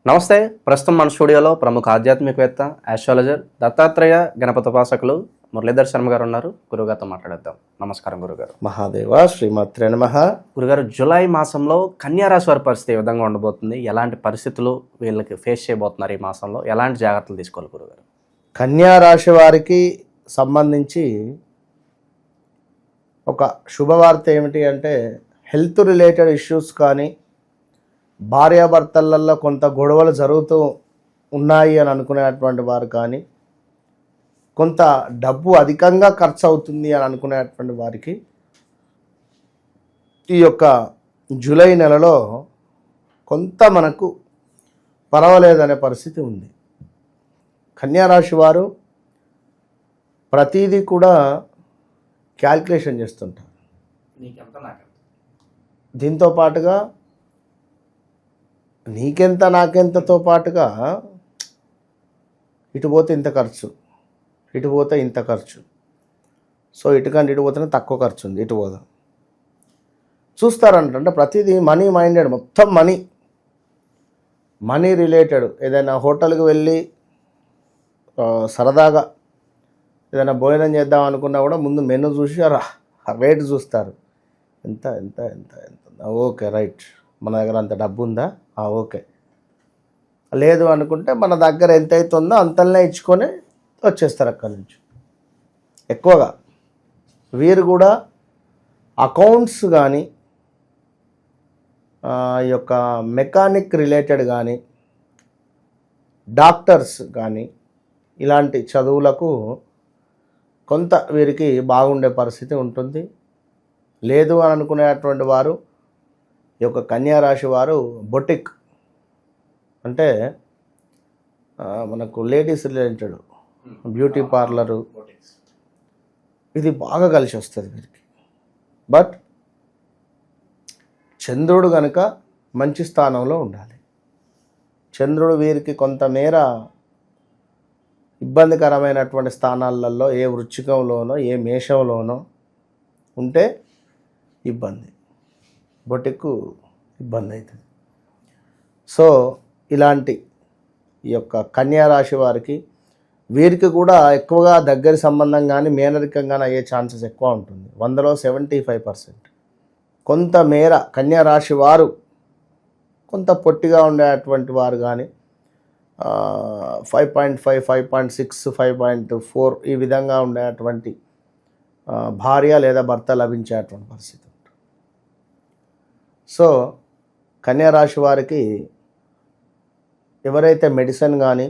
నమస్తే. ప్రస్తుతం మన స్టూడియోలో ప్రముఖ ఆధ్యాత్మికవేత్త, ఆస్ట్రాలజర్, దత్తాత్రేయ గణపతి ఉపాసకులు మురళీధర్ శర్మ గారు ఉన్నారు. గురుగారితో మాట్లాడేద్దాం. నమస్కారం గురుగారు. మహాదేవ శ్రీమాత్రే నమః. గురుగారు, జూలై మాసంలో కన్యా రాశి వారి పరిస్థితి ఏ విధంగా ఉండబోతుంది? ఎలాంటి పరిస్థితులు వీళ్ళకి ఫేస్ చేయబోతున్నారు? ఈ మాసంలో ఎలాంటి జాగ్రత్తలు తీసుకోవాలి గురుగారు? కన్యా రాశి వారికి సంబంధించి ఒక శుభవార్త ఏమిటి అంటే, హెల్త్ రిలేటెడ్ ఇష్యూస్ కానీ, భార్యాభర్తలలో కొంత గొడవలు జరుగుతూ ఉన్నాయి అని అనుకునేటువంటి వారు కానీ, కొంత డబ్బు అధికంగా ఖర్చు అవుతుంది అని అనుకునేటువంటి వారికి ఈ యొక్క జూలై నెలలో కొంత మనకు పర్వాలేదనే పరిస్థితి ఉంది. కన్యా రాశి వారు ప్రతిదీ కూడా క్యాల్కులేషన్ చేస్తుంటారు. దీంతో పాటుగా నీకెంత నాకెంతతో పాటుగా ఇటు పోతే ఇంత ఖర్చు, ఇటు పోతే ఇంత ఖర్చు, సో ఇటుకంటే ఇటు పోతేనే తక్కువ ఖర్చు ఉంది, ఇటు పోదాం చూస్తారంటే ప్రతిదీ మనీ మైండెడ్, మొత్తం మనీ రిలేటెడ్. ఏదైనా హోటల్కి వెళ్ళి సరదాగా ఏదైనా భోజనం చేద్దాం అనుకున్నా కూడా ముందు మెనూ చూసి రేట్ చూస్తారు. ఎంత ఎంత ఎంత ఎంత ఓకే రైట్, మన దగ్గర అంత డబ్బు ఉందా, ఓకే. లేదు అనుకుంటే మన దగ్గర ఎంత అవుతుందో అంతనే ఇచ్చుకొని వచ్చేస్తారు అక్కడి నుంచి. ఎక్కువగా వీరు కూడా అకౌంట్స్ కానీ, ఈ యొక్క మెకానిక్ రిలేటెడ్ కానీ, డాక్టర్స్ కానీ, ఇలాంటి చదువులకు కొంత వీరికి బాగుండే పరిస్థితి ఉంటుంది. లేదు అని అనుకునేటువంటి వారు, ఈ యొక్క కన్యా రాశి వారు బొటిక్ అంటే మనకు లేడీస్ రిలేటెడ్ బ్యూటీ పార్లరు, ఇది బాగా కలిసి వస్తుంది వీరికి. బట్ చంద్రుడు కనుక మంచి స్థానంలో ఉండాలి. చంద్రుడు వీరికి కొంతమేర ఇబ్బందికరమైనటువంటి స్థానాలలో, ఏ వృశ్చికంలోనో ఏ మేషంలోనో ఉంటే ఇబ్బంది, బొటిక్కు ఇబ్బంది అవుతుంది. సో ఇలాంటి ఈ యొక్క కన్యా రాశి వారికి, వీరికి కూడా ఎక్కువగా దగ్గరి సంబంధం కానీ మేనరికం కానీ అయ్యే ఛాన్సెస్ ఎక్కువ ఉంటుంది. 100లో 75%. కొంతమేర కన్యా రాశి వారు కొంత పొట్టిగా ఉండేటువంటి వారు కానీ 5.5, 5.6, 5.4 ఈ విధంగా ఉండేటువంటి భార్య లేదా భర్త లభించేటువంటి పరిస్థితి ఉంటుంది. సో కన్యా రాశి వారికి ఎవరైతే మెడిసిన్ కానీ,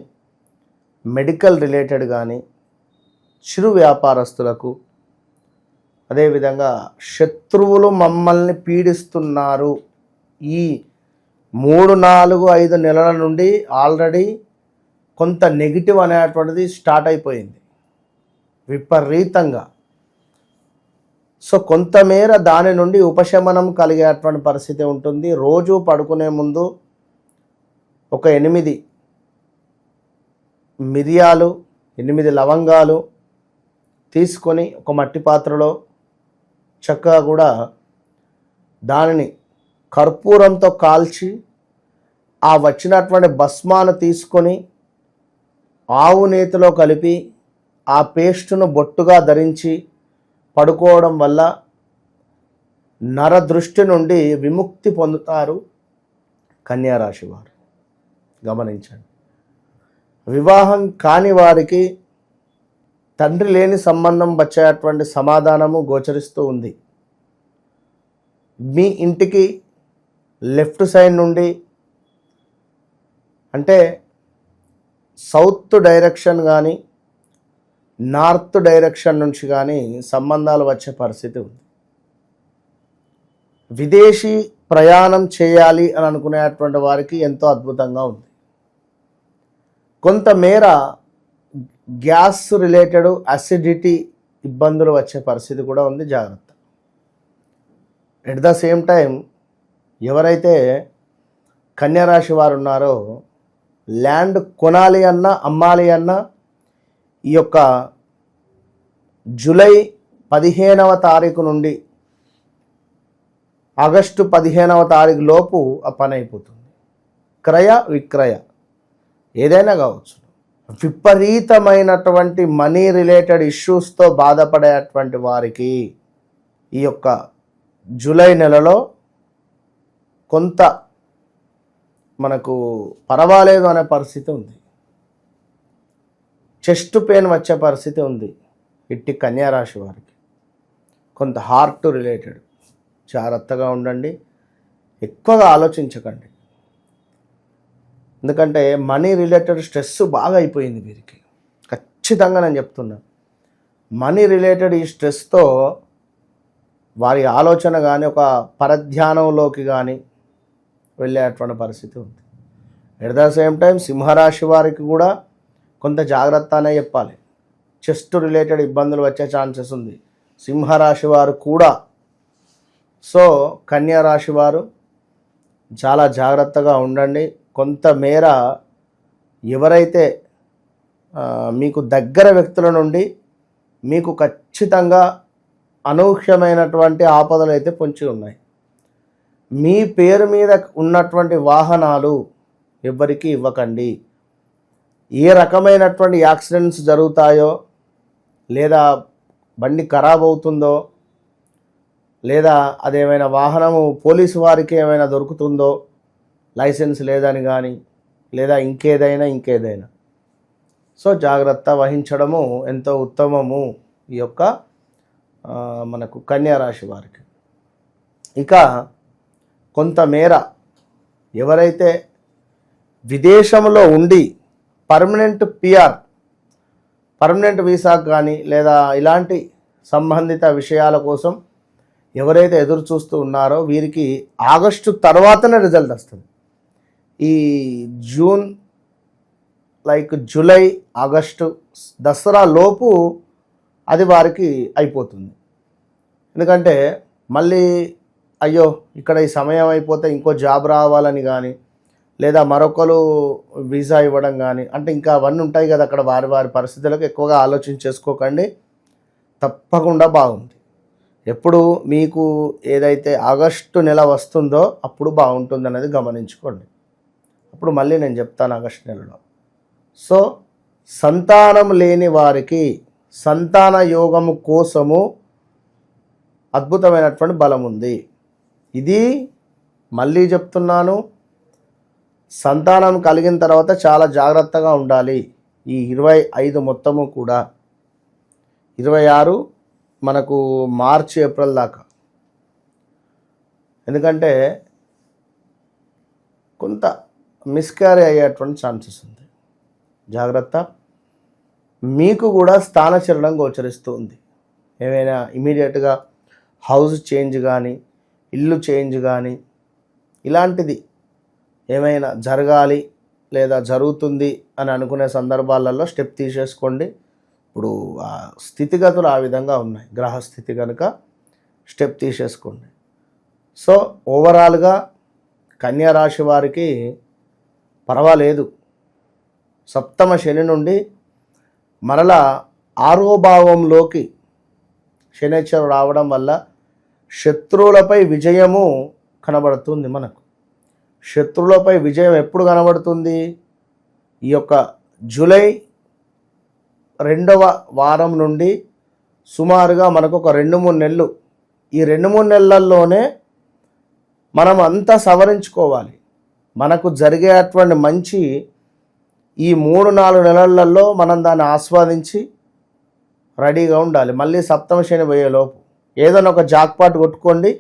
మెడికల్ రిలేటెడ్ కానీ, చిరు వ్యాపారస్తులకు, అదేవిధంగా శత్రువులు మమ్మల్ని పీడిస్తున్నారు, ఈ 3, 4, 5 నెలల నుండి ఆల్రెడీ కొంత నెగిటివ్ అనేటువంటిది స్టార్ట్ అయిపోయింది విపరీతంగా. సో కొంతమేర దాని నుండి ఉపశమనం కలిగేటువంటి పరిస్థితి ఉంటుంది. రోజు పడుకునే ముందు ఒక 8 మిరియాలు, 8 లవంగాలు తీసుకొని ఒక మట్టి పాత్రలో చక్కగా కూడా దానిని కర్పూరంతో కాల్చి, ఆ వచ్చినటువంటి భస్మాను తీసుకొని ఆవు నేతిలో కలిపి ఆ పేస్టును బొట్టుగా ధరించి పడుకోవడం వల్ల నరదృష్టి నుండి విముక్తి పొందుతారు కన్యా రాశి వారు. గమనించండి. వివాహం కాని వారికి తండ్రి లేని సంబంధం వచ్చేటువంటి సమాధానము గోచరిస్తూ ఉంది. మీ ఇంటికి లెఫ్ట్ సైడ్ నుండి, అంటే సౌత్ డైరెక్షన్ కానీ నార్త్ డైరెక్షన్ నుంచి కానీ సంబంధాలు వచ్చే పరిస్థితి ఉంది. విదేశీ ప్రయాణం చేయాలి అని అనుకునేటువంటి వారికి ఎంతో అద్భుతంగా ఉంది. కొంతమేర గ్యాస్ రిలేటెడ్ అసిడిటీ ఇబ్బందులు వచ్చే పరిస్థితి కూడా ఉంది, జాగ్రత్త. ఎట్ ద సేమ్ టైం ఎవరైతే కన్యా రాశి వారు ఉన్నారో, ల్యాండ్ కొనాలి అన్నా అమ్మాలి అన్నా ఈ యొక్క జూలై 15వ తారీఖు నుండి ఆగస్టు 15వ తారీఖు లోపు ఆ పని అయిపోతుంది. క్రయ విక్రయ ఏదైనా కావచ్చు, విపరీతమైనటువంటి మనీ రిలేటెడ్ ఇష్యూస్తో బాధపడేటువంటి వారికి ఈ యొక్క జూలై నెలలో కొంత మనకు పర్వాలేదు అనే పరిస్థితి ఉంది. చెస్ట్ పెయిన్ వచ్చే పరిస్థితి ఉంది ఇట్టి కన్యా రాశి వారికి. కొంత హార్ట్ రిలేటెడ్ జాగ్రత్తగా ఉండండి, ఎక్కువగా ఆలోచించకండి. ఎందుకంటే మనీ రిలేటెడ్ స్ట్రెస్ బాగా అయిపోయింది వీరికి. ఖచ్చితంగా నేను చెప్తున్నా, మనీ రిలేటెడ్ ఈ స్ట్రెస్తో వారి ఆలోచన కానీ ఒక పరధ్యానంలోకి కానీ వెళ్ళేటువంటి పరిస్థితి ఉంది. ఎట్ ద సేమ్ టైం సింహరాశి వారికి కూడా కొంత జాగ్రత్త అనే చెప్పాలి. చెస్ట్ రిలేటెడ్ ఇబ్బందులు వచ్చే ఛాన్సెస్ ఉంది సింహరాశి వారు కూడా. సో కన్యా రాశి వారు చాలా జాగ్రత్తగా ఉండండి. కొంతమేర ఎవరైతే మీకు దగ్గర వ్యక్తుల నుండి మీకు ఖచ్చితంగా అనూహ్యమైనటువంటి ఆపదలు అయితే పొంచి ఉన్నాయి. మీ పేరు మీద ఉన్నటువంటి వాహనాలు ఎవ్వరికీ ఇవ్వకండి. ఏ రకమైనటువంటి యాక్సిడెంట్స్ జరుగుతాయో, లేదా బండి ఖరాబ్ అవుతుందో, లేదా అదేమైనా వాహనము పోలీసు వారికి ఏమైనా దొరుకుతుందో లైసెన్స్ లేదని కానీ, లేదా ఇంకేదైనా సో జాగ్రత్త వహించడము ఎంతో ఉత్తమము ఈ యొక్క మనకు కన్యా రాశి వారికి. ఇక కొంతమేర ఎవరైతే విదేశంలో ఉండి పర్మనెంట్ వీసాకు కానీ లేదా ఇలాంటి సంబంధిత విషయాల కోసం ఎవరైతే ఎదురు చూస్తూ ఉన్నారో వీరికి ఆగస్టు తర్వాతనే రిజల్ట్ వస్తుంది. ఈ జూలై ఆగస్టు దసరా లోపు అది వారికి అయిపోతుంది. ఎందుకంటే మళ్ళీ అయ్యో ఇక్కడ ఈ సమయం అయిపోతే ఇంకో జాబ్ రావాలని కానీ, లేదా మరొకరు వీసా ఇవ్వడం కానీ, అంటే ఇంకా అవన్నీ ఉంటాయి కదా అక్కడ. వారి పరిస్థితులకు ఎక్కువగా ఆలోచించేసుకోకండి, తప్పకుండా బాగుంది. ఎప్పుడు మీకు ఏదైతే ఆగస్టు నెల వస్తుందో అప్పుడు బాగుంటుంది అనేది గమనించుకోండి. అప్పుడు మళ్ళీ నేను చెప్తాను ఆగస్టు నెలలో. సో సంతానం లేని వారికి సంతాన యోగము కోసము అద్భుతమైనటువంటి బలం ఉంది. ఇది మళ్ళీ చెప్తున్నాను, సంతానం కలిగిన తర్వాత చాలా జాగ్రత్తగా ఉండాలి. ఈ 25 మొత్తము కూడా 26 మనకు మార్చి ఏప్రిల్ దాకా. ఎందుకంటే కొంత మిస్క్యారీ అయ్యేటువంటి ఛాన్సెస్ ఉంది, జాగ్రత్త. మీకు కూడా స్థానచలనం గోచరిస్తూ ఉంది. ఏమైనా ఇమీడియట్గా హౌస్ చేంజ్ కానీ, ఇల్లు చేంజ్ కానీ ఇలాంటిది ఏమైనా జరగాలి లేదా జరుగుతుంది అని అనుకునే సందర్భాలలో స్టెప్ తీసేసుకోండి. ఇప్పుడు ఆ స్థితిగతులు ఆ విధంగా ఉన్నాయి, గ్రహ స్థితి కనుక స్టెప్ తీసేసుకోండి. సో ఓవరాల్గా కన్యా రాశి వారికి పర్వాలేదు. సప్తమ శని నుండి మరలా 6వ భావంలోకి శనైశ్వరుడు రావడం వల్ల శత్రువులపై విజయము కనబడుతుంది. మనకు శత్రువులపై విజయం ఎప్పుడు కనబడుతుంది? ఈ యొక్క జూలై 2వ వారం నుండి సుమారుగా మనకు ఒక 2-3 నెలలు. ఈ 2-3 నెలల్లోనే మనం అంతా సవరించుకోవాలి. మనకు జరిగేటువంటి మంచి ఈ 3-4 నెలలలో మనం దాన్ని ఆస్వాదించి రెడీగా ఉండాలి. మళ్ళీ సప్తమ శని పోయేలోపు ఏదైనా ఒక జాక్పాట్ కొట్టుకోండి,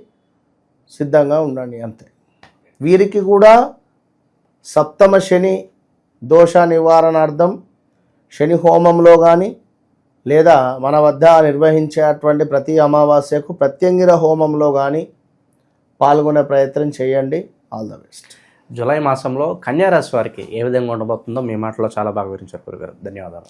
సిద్ధంగా ఉండండి, అంతే. వీరికి కూడా సప్తమ శని దోష నివారణార్థం శని హోమంలో కానీ, లేదా మన వద్ద నిర్వహించేటువంటి ప్రతి అమావాస్యకు ప్రత్యంగిర హోమంలో కానీ పాల్గొనే ప్రయత్నం చేయండి. All the best. జూలై మాసంలో కన్యా రాశి వారికి ఏ విధంగా ఉండబోతుందో మీ మాటలో చాలా బాగా వివరించారు గురుగారు. ధన్యవాదాలు.